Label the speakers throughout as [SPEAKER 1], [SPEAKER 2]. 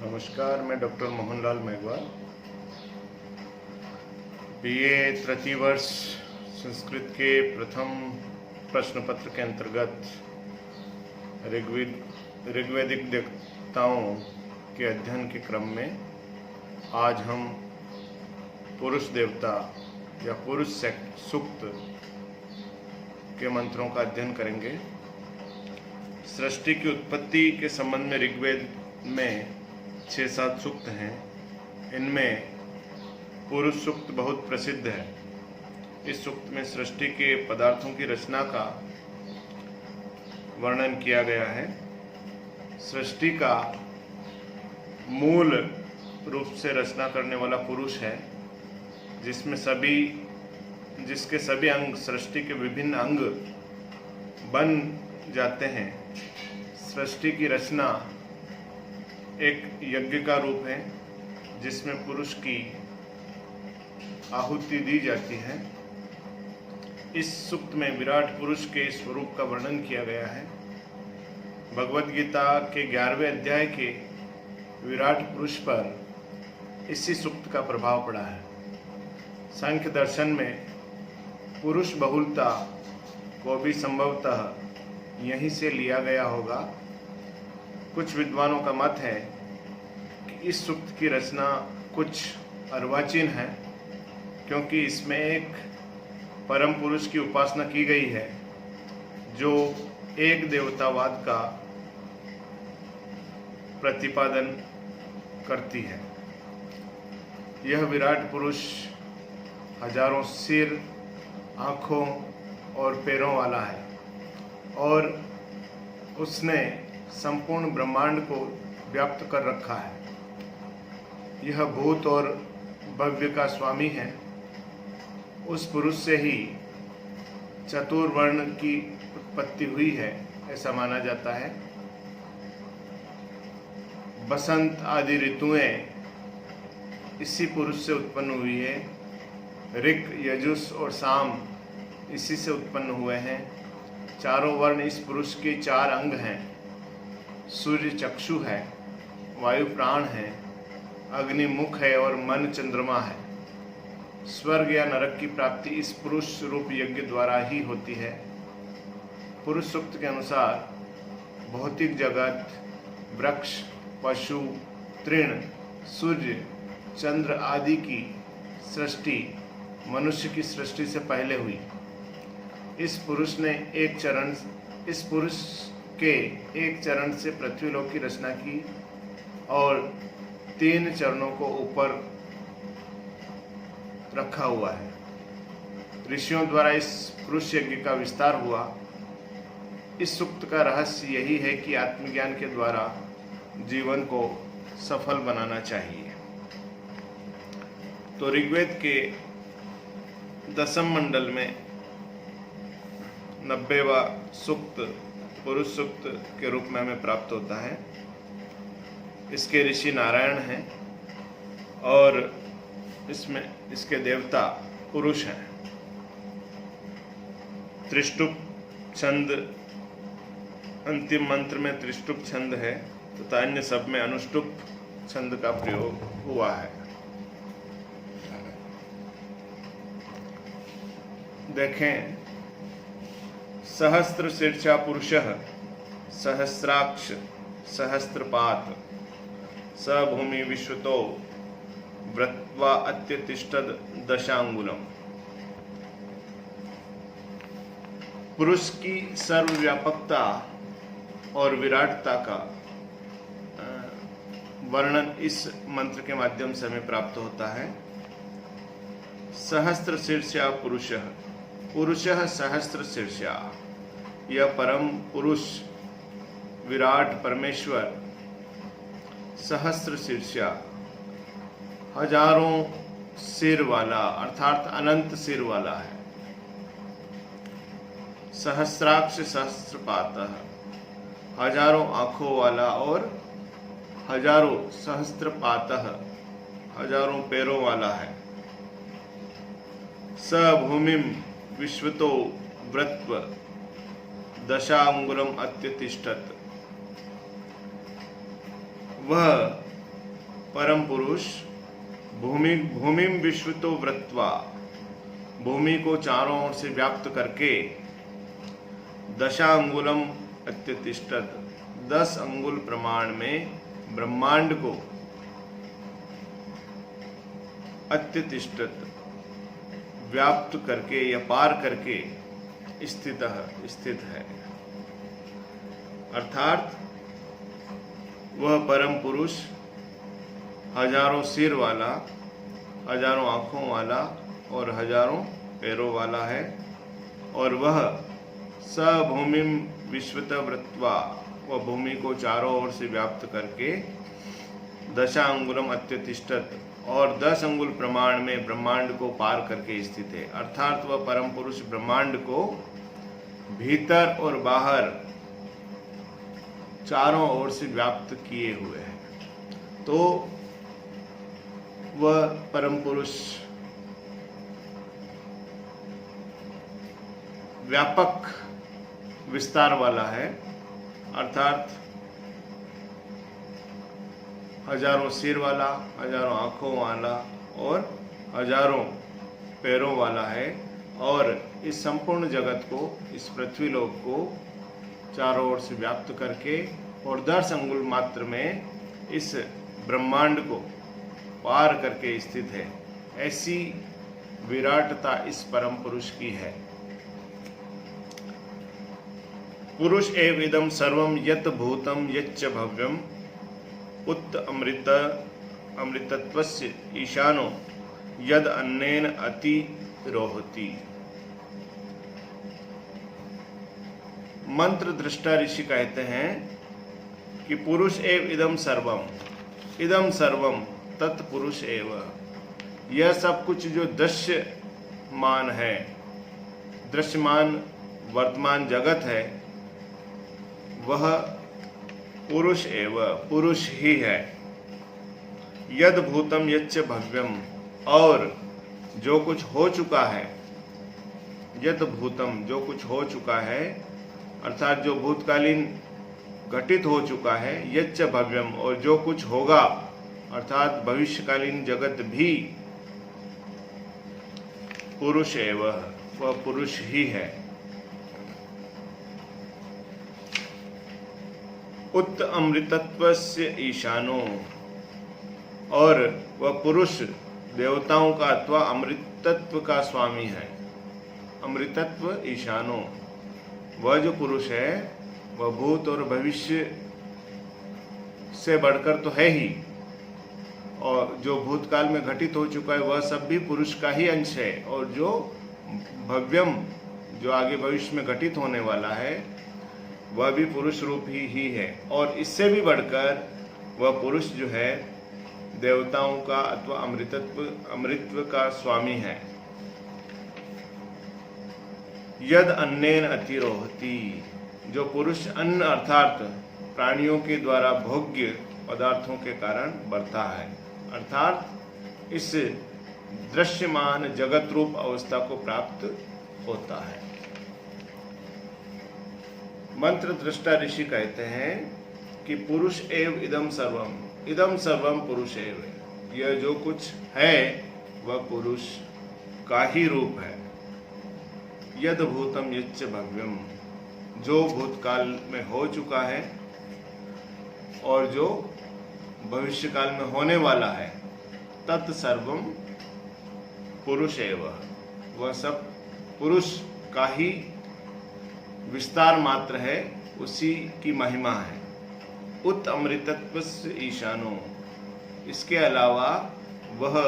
[SPEAKER 1] नमस्कार, मैं doctor Mohanlal Meghwal, BA तृतीय वर्ष संस्कृत के प्रथम प्रश्न पत्र के अंतर्गत ऋग्वेदिक देवताओं के अध्ययन के क्रम में आज हम पुरुष देवता या पुरुष सूक्त के मंत्रों का अध्ययन करेंगे। सृष्टि की उत्पत्ति के संबंध में ऋग्वेद में 6-7 सूक्त हैं। इनमें पुरुष सूक्त बहुत प्रसिद्ध है। इस सूक्त में सृष्टि के पदार्थों की रचना का वर्णन किया गया है। सृष्टि का मूल रूप से रचना करने वाला पुरुष है, जिसके सभी अंग सृष्टि के विभिन्न अंग बन जाते हैं। सृष्टि की रचना एक यज्ञ का रूप है जिसमें पुरुष की आहुति दी जाती है। इस सूक्त में विराट पुरुष के स्वरूप का वर्णन किया गया है। भगवद गीता के 11वें अध्याय के विराट पुरुष पर इसी सूक्त का प्रभाव पड़ा है। सांख्य दर्शन में पुरुष बहुलता को भी संभवतः यहीं से लिया गया होगा। कुछ विद्वानों का मत है कि इस सूक्त की रचना कुछ अर्वाचीन है, क्योंकि इसमें एक परम पुरुष की उपासना की गई है जो एक देवतावाद का प्रतिपादन करती है। यह विराट पुरुष हजारों सिर, आँखों और पैरों वाला है और उसने संपूर्ण ब्रह्मांड को व्याप्त कर रखा है। यह भूत और भव्य का स्वामी है। उस पुरुष से ही चतुर्वर्ण की उत्पत्ति हुई है, ऐसा माना जाता है। बसंत आदि ऋतुएं इसी पुरुष से उत्पन्न हुई है। ऋक, यजुस और साम इसी से उत्पन्न हुए हैं। चारों वर्ण इस पुरुष के 4 अंग हैं। सूर्य चक्षु है, वायु प्राण है, अग्नि मुख है और मन चंद्रमा है। स्वर्ग या नरक की प्राप्ति इस पुरुष रूप यज्ञ द्वारा ही होती है। पुरुष सूक्त के अनुसार भौतिक जगत, वृक्ष, पशु, तृण, सूर्य, चंद्र आदि की सृष्टि मनुष्य की सृष्टि से पहले हुई। इस पुरुष के एक चरण से पृथ्वीलोक की रचना की और 3 चरणों को ऊपर रखा हुआ है। ऋषियों द्वारा इस पुरुष यज्ञ का विस्तार हुआ। इस सूक्त का रहस्य यही है कि आत्मज्ञान के द्वारा जीवन को सफल बनाना चाहिए। तो ऋग्वेद के 10वें मंडल में 90वां सूक्त पुरुष सूक्त के रूप में हमें प्राप्त होता है। इसके ऋषि नारायण हैं और इसके देवता पुरुष हैं। त्रिष्टुप छंद अंतिम मंत्र में त्रिष्टुप छंद है तथा अन्य सब में अनुष्टुप छंद का प्रयोग हुआ है। देखें, सहस्त्र शीर्षा पुरुषः सहस्राक्ष सहस्त्रपात स भूमि विश्वतो व्रत्वा अत्यतिष्ठद दशांगुलम। पुरुष की सर्वव्यापकता और विराटता का वर्णन इस मंत्र के माध्यम से हमें प्राप्त होता है। सहस्त्र शीर्षा पुरुषः सहस्त्र शीर्षा। यह परम पुरुष विराट परमेश्वर सहस्त्र शीर्षा, हजारों सिर वाला अर्थात अनंत सिर वाला है। सहस्राक्ष सहस्त्रपातः, हजारों आंखों वाला और हजारों सहस्त्रपातः, हजारों पैरों वाला है। स भूमिम विश्वतो व्रत्व दशांगुलम अत्यतिष्ठत। वह परम पुरुष भूमिम विश्वतो वृत्वा, भूमि को चारों ओर से व्याप्त करके, दशांगुलम अत्यतिष्ठत, 10 अंगुल प्रमाण में ब्रह्मांड को अत्यतिष्ठत व्याप्त करके या पार करके स्थित है। अर्थात वह परम पुरुष हजारों सिर वाला, हजारों आँखों वाला और हजारों पैरों वाला है। और वह स भूमिम विश्वत वृत्वा, वह भूमि को चारों ओर से व्याप्त करके, दशांगुलम अत्यतिष्ठत, और 10 अंगुल प्रमाण में ब्रह्मांड को पार करके स्थित है। अर्थात वह परम पुरुष ब्रह्मांड को भीतर और बाहर चारों ओर से व्याप्त किए हुए है। तो वह परम पुरुष व्यापक विस्तार वाला है, अर्थात हजारों सिर वाला, हजारों आँखों वाला और हजारों पैरों वाला है। और इस संपूर्ण जगत को, इस पृथ्वीलोक को चारों ओर से व्याप्त करके और 10 अंगुल मात्र में इस ब्रह्मांड को पार करके स्थित है। ऐसी विराटता इस परम पुरुष की है। पुरुष एव इदम सर्वम यत भूतम यच्च भव्यम उत अमृतत्वस्य ईशानो यद अन्नेन अति रोहति। मंत्र दृष्टा ऋषि कहते हैं कि पुरुष एव इदम सर्वम तत्पुरुष एव, यह सब कुछ जो दृश्यमान है, दृश्यमान वर्तमान जगत है, वह पुरुष एव, पुरुष ही है। यद भूतम यच्च भव्यम, और जो कुछ हो चुका है, यद भूतम, जो कुछ हो चुका है, अर्थात जो भूतकालीन घटित हो चुका है, यच्च भव्यम, और जो कुछ होगा, अर्थात भविष्यकालीन जगत भी पुरुष एव, वह पुरुष ही है। उत अमृतत्वस्य ईशानो, और वह पुरुष देवताओं का अथवा अमृतत्व का स्वामी है। अमृतत्व ईशानो, वह जो पुरुष है वह भूत और भविष्य से बढ़कर तो है ही, और जो भूतकाल में घटित हो चुका है वह सब भी पुरुष का ही अंश है। और जो भव्यम, जो आगे भविष्य में घटित होने वाला है, वह भी पुरुष रूप ही है। और इससे भी बढ़कर वह पुरुष जो है देवताओं का अथवा अमृतत्व का स्वामी है। यद अन्नेन अतिरोहति, जो पुरुष अन्न अर्थात प्राणियों के द्वारा भोग्य पदार्थों के कारण बढ़ता है, अर्थात इस दृश्यमान जगत रूप अवस्था को प्राप्त होता है। मंत्र दृष्टा ऋषि कहते हैं कि पुरुष एव इदम सर्वम पुरुष एव, यह जो कुछ है वह पुरुष का ही रूप है। यद भूतम यच्च भव्यम, जो भूतकाल में हो चुका है और जो भविष्य काल में होने वाला है, तत्सर्वम पुरुष एव, वह सब पुरुष का ही विस्तार मात्र है, उसी की महिमा है। उत अमृतत्व ईशानो, इसके अलावा वह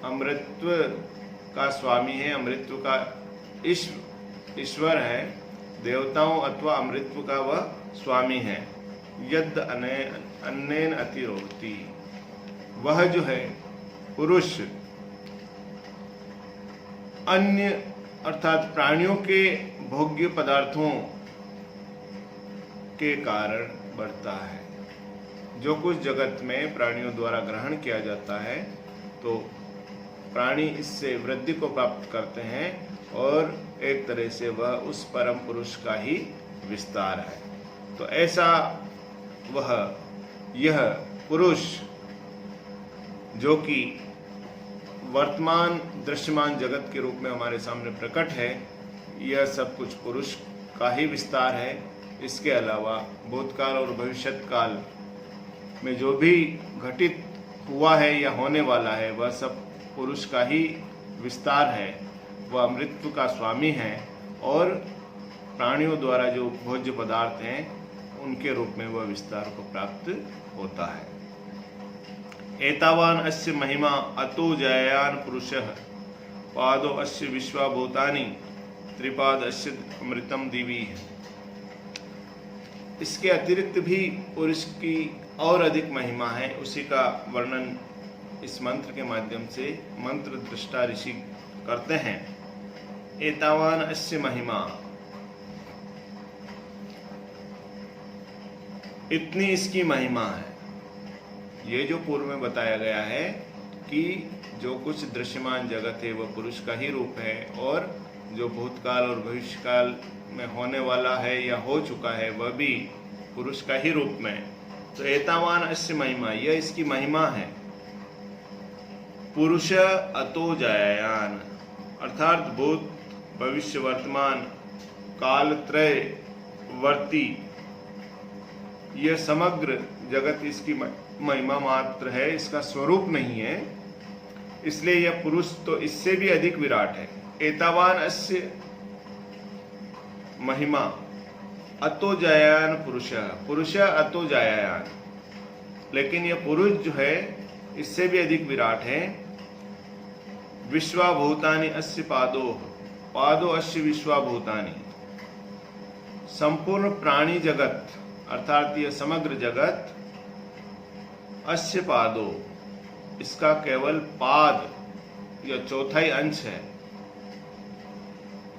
[SPEAKER 1] अमृतत्व का स्वामी है, अमृतत्व का ईश्वर है, देवताओं अथवा अमृतत्व का वह स्वामी है। यद अन्नेन अतिरोहति, वह जो है पुरुष अन्य अर्थात प्राणियों के भोग्य पदार्थों के कारण बढ़ता है। जो कुछ जगत में प्राणियों द्वारा ग्रहण किया जाता है तो प्राणी इससे वृद्धि को प्राप्त करते हैं और एक तरह से वह उस परम पुरुष का ही विस्तार है। तो ऐसा वह यह पुरुष जो कि वर्तमान दृश्यमान जगत के रूप में हमारे सामने प्रकट है, यह सब कुछ पुरुष का ही विस्तार है। इसके अलावा भूतकाल और भविष्यत काल में जो भी घटित हुआ है या होने वाला है वह सब पुरुष का ही विस्तार है। वह अमृतत्व का स्वामी है और प्राणियों द्वारा जो भोज्य पदार्थ हैं उनके रूप में वह विस्तार को प्राप्त होता है। एतावान अस्य महिमा अतो जयान पुरुषः पादो अस्य विश्वाभूतानि त्रिपाद अस्य अमृतम दिवी। इसके अतिरिक्त भी पुरुष की और अधिक महिमा है, उसी का वर्णन इस मंत्र के माध्यम से मंत्र दृष्टा ऋषि करते हैं। एतावान अस्य महिमा, इतनी इसकी महिमा है। ये जो पूर्व में बताया गया है कि जो कुछ दृश्यमान जगत है वह पुरुष का ही रूप है और जो भूतकाल और भविष्यकाल में होने वाला है या हो चुका है वह भी पुरुष का ही रूप में। तो एतावान अस्य महिमा, यह इसकी महिमा है। पुरुष अतो जायान, अर्थात भूत भविष्य वर्तमान काल त्रय वर्ती यह समग्र जगत इसकी महिमा मात्र है, इसका स्वरूप नहीं है। इसलिए यह पुरुष तो इससे भी अधिक विराट है। एतावान अस्य महिमा अतो जायान पुरुष अतो जायान, लेकिन यह पुरुष जो है इससे भी अधिक विराट है। विश्वाभूतानि अस्य पादो अस्य विश्वाभूतानि, संपूर्ण प्राणी जगत अर्थात यह समग्र जगत अस्य पादो, इसका केवल पाद यह चौथाई अंश है।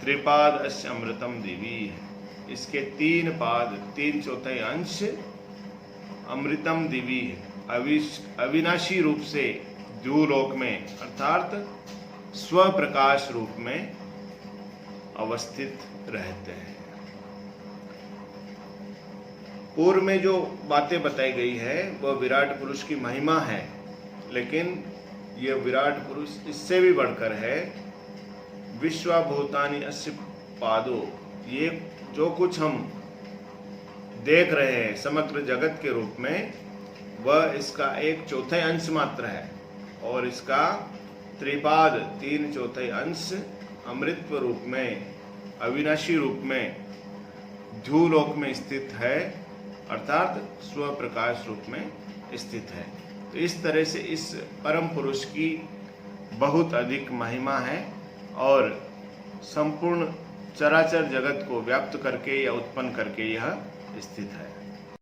[SPEAKER 1] त्रिपाद अस्य अमृतम दिवी, इसके 3 पाद 3/4 अंश अमृतम दिवी अविनाशी रूप से द्युलोक में अर्थात स्व प्रकाश रूप में अवस्थित रहते हैं। पूर्व में जो बातें बताई गई है वह विराट पुरुष की महिमा है, लेकिन यह विराट पुरुष इससे भी बढ़कर है। विश्वाभूतानि अस्य पादो, ये जो कुछ हम देख रहे हैं समग्र जगत के रूप में वह इसका 1/4 अंश मात्र है और इसका त्रिपाद 3/4 अंश अमृतत्व रूप में अविनाशी रूप में द्युलोक में स्थित है अर्थात स्व प्रकाश रूप में स्थित है। तो इस तरह से इस परम पुरुष की बहुत अधिक महिमा है और संपूर्ण चराचर जगत को व्याप्त करके या उत्पन्न करके यह स्थित है।